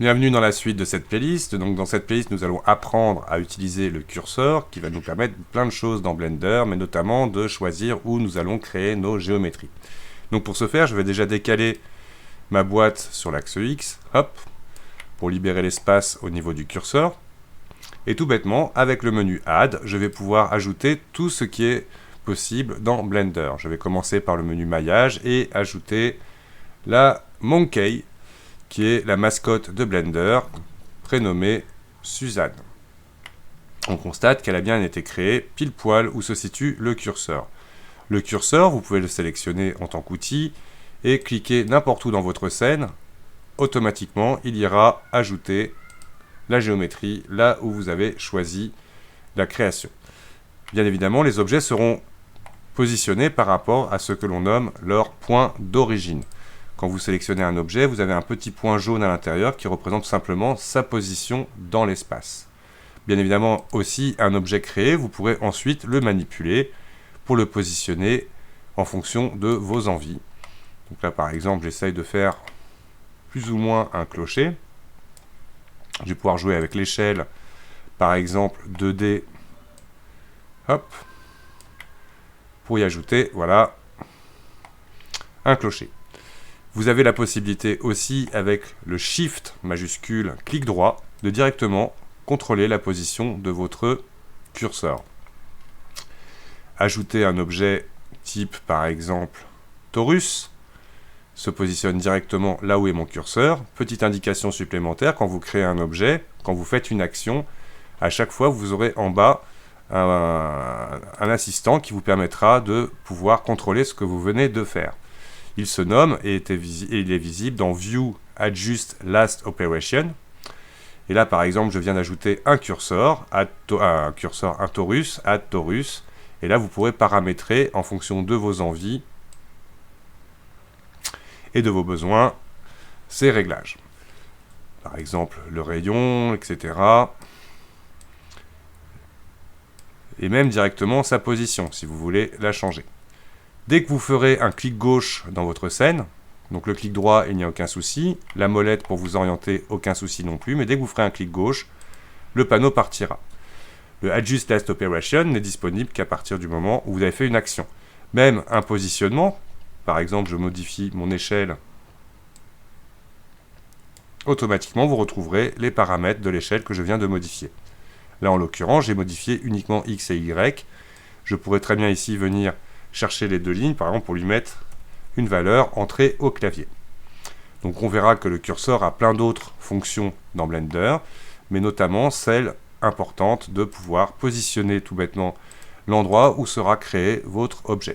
Bienvenue dans la suite de cette playlist. Donc dans cette playlist, nous allons apprendre à utiliser le curseur qui va nous permettre plein de choses dans Blender, mais notamment de choisir où nous allons créer nos géométries. Donc pour ce faire, je vais déjà décaler ma boîte sur l'axe X, hop, pour libérer l'espace au niveau du curseur. Et tout bêtement, avec le menu Add, je vais pouvoir ajouter tout ce qui est possible dans Blender. Je vais commencer par le menu maillage et ajouter la Monkey, qui est la mascotte de Blender, prénommée Suzanne. On constate qu'elle a bien été créée pile poil où se situe le curseur. Le curseur, vous pouvez le sélectionner en tant qu'outil et cliquer n'importe où dans votre scène. Automatiquement, il ira ajouter la géométrie là où vous avez choisi la création. Bien évidemment, les objets seront positionnés par rapport à ce que l'on nomme leur point d'origine. Quand vous sélectionnez un objet, vous avez un petit point jaune à l'intérieur qui représente simplement sa position dans l'espace. Bien évidemment, aussi, un objet créé, vous pourrez ensuite le manipuler pour le positionner en fonction de vos envies. Donc là, par exemple, j'essaye de faire plus ou moins un clocher. Je vais pouvoir jouer avec l'échelle, par exemple 2D, hop, pour y ajouter, voilà, un clocher. Vous avez la possibilité aussi, avec le Shift majuscule, clic droit, de directement contrôler la position de votre curseur. Ajouter un objet type, par exemple, Torus, se positionne directement là où est mon curseur. Petite indication supplémentaire, quand vous créez un objet, quand vous faites une action, à chaque fois, vous aurez en bas un assistant qui vous permettra de pouvoir contrôler ce que vous venez de faire. Il se nomme et il est visible dans View Adjust Last Operation. Et là, par exemple, je viens d'ajouter un curseur, un Torus, Add Torus. Et là, vous pourrez paramétrer en fonction de vos envies et de vos besoins ces réglages. Par exemple, le rayon, etc. Et même directement sa position, si vous voulez la changer. Dès que vous ferez un clic gauche dans votre scène, donc le clic droit, il n'y a aucun souci, la molette pour vous orienter, aucun souci non plus, mais dès que vous ferez un clic gauche, le panneau partira. Le Adjust Last Operation n'est disponible qu'à partir du moment où vous avez fait une action. Même un positionnement, par exemple, je modifie mon échelle, automatiquement, vous retrouverez les paramètres de l'échelle que je viens de modifier. Là, en l'occurrence, j'ai modifié uniquement X et Y. Je pourrais très bien ici venir chercher les deux lignes, par exemple, pour lui mettre une valeur entrée au clavier. Donc, on verra que le curseur a plein d'autres fonctions dans Blender, mais notamment celle importante de pouvoir positionner tout bêtement l'endroit où sera créé votre objet.